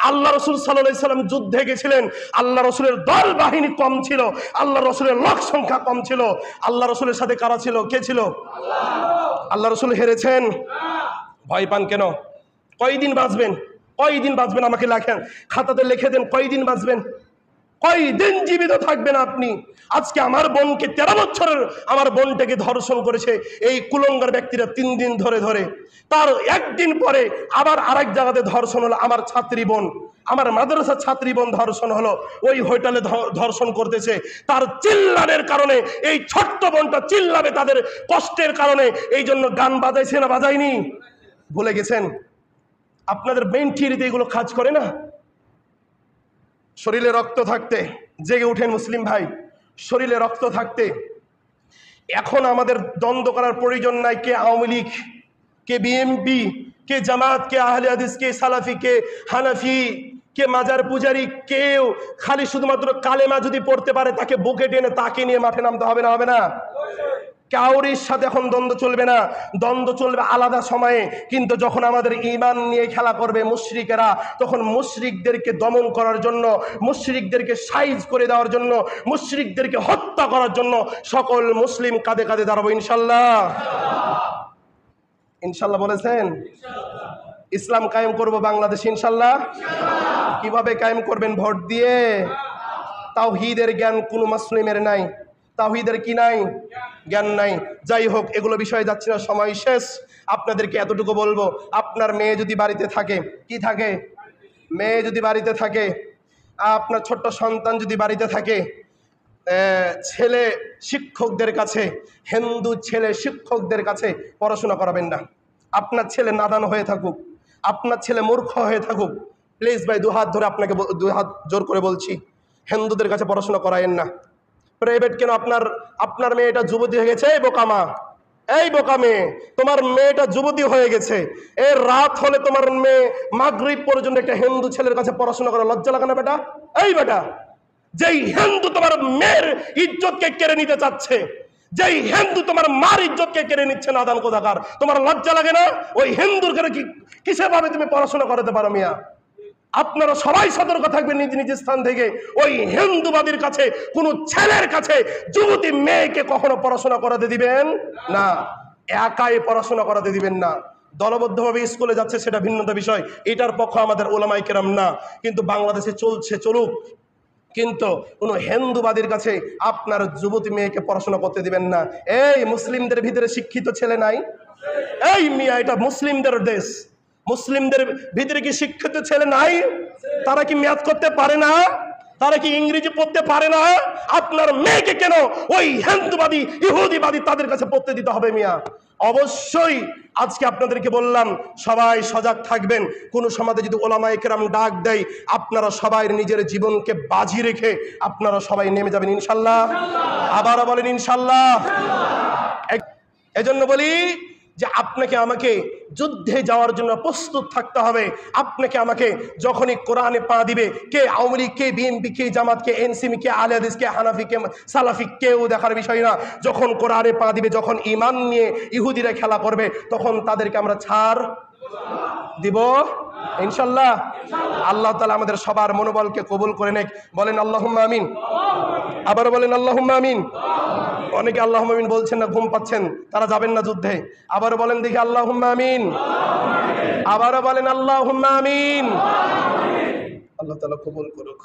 আল্লাহ রাসূল সাল্লাল্লাহু আলাইহি সাল্লাম যুদ্ধে গেছিলেন, আল্লাহ রাসূলের দল বাহিনী কম ছিল, আল্লাহ রাসূলের লোক সংখ্যা কম ছিল। আল্লাহ রাসূলের সাথে কারা ছিল? কে ছিল? আল্লাহ রাসূল হেরেছেন? ভয় পান কেন? কয়দিন বাঁচবেন? কয়দিন বাঁচবেন? আমাকে লেখেন, খাতাতে লিখে দেন, কয়দিন বাঁচবেন? কয়দিন জীবিত থাকবেন আপনি? আজকে আমার বোনকে 13 বছরের আমার বোনটাকে ধর্ষণ করেছে এই কুলঙ্গার ব্যক্তিরা 3 দিন ধরে ধরে। তার একদিন পরে আবার আরেক জায়গাতে ধর্ষণ হলো। আমার ছাত্রী বোন, আমার মাদ্রাসার ছাত্রী বোন ধর্ষণ হলো, ওই হোটেলে ধর্ষণ করতেছে। তার চিল্লানের কারণে এই ছোট্ট বোনটা চিল্লাবে তাদের কষ্টের কারণে, এই জন্য গান বাজাইছে না বাজায়নি? ভুলে গেছেন? আপনাদের মেইন থিওরিতে এগুলো কাজ করে না? শরীরে রক্ত থাকতে জেগে উঠেন মুসলিম ভাই, শরীরে রক্ত থাকতে এখন আমাদের দ্বন্দ্ব করার প্রয়োজন নাই। কে আওয়ামী লীগ, কে বিএনপি, কে জামাত, কে আহলে হাদিস, কে সালাফি, কে হানাফি, কে মাজার পূজারি, কেউ খালি শুধুমাত্র কালেমা যদি পড়তে পারে তাকে বুকে টেনে তাকে নিয়ে মাঠে নামতে হবে না? হবে না? কাউরির সাথে এখন দ্বন্দ্ব চলবে না, দ্বন্দ্ব চলবে আলাদা সময়ে। কিন্তু যখন আমাদের ঈমান নিয়ে খেলা করবে মুশরিকেরা, তখন মুশরিকদেরকে দমন করার জন্য, মুশরিকদেরকে সাইজ করে দেওয়ার জন্য, মুশরিকদেরকে হত্যা করার জন্য সকল মুসলিম কাঁধে কাঁধে দাঁড়াবো ইনশাল্লাহ। ইনশাল্লাহ বলেছেন? ইসলাম কায়েম করব বাংলাদেশে ইনশাল্লাহ। কিভাবে কায়েম করবেন? ভোট দিয়ে। তাওহীদের জ্ঞান কোনো মুসলিমের নাই। তাওহীদের কি নাই? জ্ঞান নাই। যাই হোক, এগুলো বিষয়ে যাচ্ছি না, সময় শেষ। আপনাদেরকে এতটুকু বলবো, আপনার মেয়ে যদি বাড়িতে থাকে, কি থাকে? মেয়ে যদি বাড়িতে থাকে, আপনার ছোট্ট সন্তান যদি বাড়িতে থাকে, ছেলে শিক্ষকদের কাছে, হিন্দু ছেলে শিক্ষকদের কাছে পড়াশোনা করাবেন না। আপনার ছেলে নাদান হয়ে থাকুক, আপনার ছেলে মূর্খ হয়ে থাকুক, প্লিজ ভাই দুহাত ধরে আপনাকে দুহাত জোর করে বলছি, হিন্দুদের কাছে পড়াশোনা করায়েন না। প্রাইভেট কেন? আপনার মেয়েটা যুবতী হয়ে গেছে। এই বোকামা, এই বোকা মেয়ে, তোমার মেয়েটা যুবতী হয়ে গেছে, এর রাত হলে তোমার মেয়ে মাগরিব পর্যন্ত একটা হিন্দু ছেলের কাছে পড়াশোনা করে, লজ্জা লাগে না বেটা? এই বেটা, যেই হিন্দু তোমার মেয়ের ইজ্জতকে কেড়ে নিতে চাচ্ছে, যেই হিন্দু তোমার মার ইজ্জতকে কেড়ে নিচ্ছে, নাদান কোথাকার, তোমার লজ্জা লাগে না? ওই হিন্দুর ঘরে কিসে ভাবে তুমি পড়াশোনা করাতে পারো মিয়া? আপনারা সবাই সতর্ক থাকবেন নিজ নিজ স্থান থেকে। ওই হিন্দুবাদীর কাছে, কোন ছেলের কাছে যুবতী মেয়েকে কখনো পড়াশোনা করাতে দিবেন না। একাই পড়াশোনা করাতে দিবেন না। দলবদ্ধভাবে স্কুলে যাচ্ছে সেটা ভিন্নতা বিষয়, এটার পক্ষ আমাদের ওলামায়ে কেরাম না। কিন্তু বাংলাদেশে চলছে, চলুক, কিন্তু কোনো হিন্দুবাদীর কাছে আপনার যুবতী মেয়েকে পড়াশোনা করতে দিবেন না। এই মুসলিমদের ভিতরে শিক্ষিত ছেলে নাই? এই মিয়া, এটা মুসলিমদের দেশ, মুসলিমদের ভিতরে কি শিক্ষিত ছেলে নাই? তারা কি ম্যাথ করতে পারে না? তারা কি ইংরেজি পড়তে পারে না? আপনার মেয়েকে কেন ওই হিন্দুবাদী ইহুদিবাদী তাদের কাছে পড়তে দিতে হবে মিয়া? অবশ্যই আজকে আপনাদেরকে বললাম, সবাই সজাগ থাকবেন। কোন সমাজে যদি ওলামায়ে কেরাম ডাক দেয়, আপনারা সবাই নিজের জীবনকে বাজি রেখে আপনারা সবাই নেমে যাবেন ইনশাল্লাহ। আবারও বলেন ইনশাল্লাহ। এজন্য বলি যে আপনাকে আমাকে যুদ্ধে যাওয়ার জন্য প্রস্তুত থাকতে হবে। আপনাকে আমাকে যখনই কোরআনে পা দিবে, কে আওয়ামী লীগ, কে বিএনপি, কে জামাত, কে এনসিপি, কে আহলে হাদিস, কে হানাফি, কে সালাফি, কেউ দেখার বিষয় না। যখন কোরআনে পা দিবে, যখন ঈমান নিয়ে ইহুদিরা খেলা করবে, তখন তাদেরকে আমরা ছাড় দিব ইনশাল্লাহ। আল্লাহ তাআলা আমাদের সবার মনোবলকে কবুল করে নেক। বলেন আল্লাহুম্মা আমিন। আবার বলেন আল্লাহুম্মা আমিন। অনেকে আল্লাহুম্মা আমিন বলছেন না, ঘুম পাচ্ছেন, তারা যাবেন না যুদ্ধে। আবার বলেন দেখি আল্লাহুম্মা আমিন। আবারও বলেন আল্লাহুম্মা আমিন। আল্লাহ তাআলা কবুল করুক।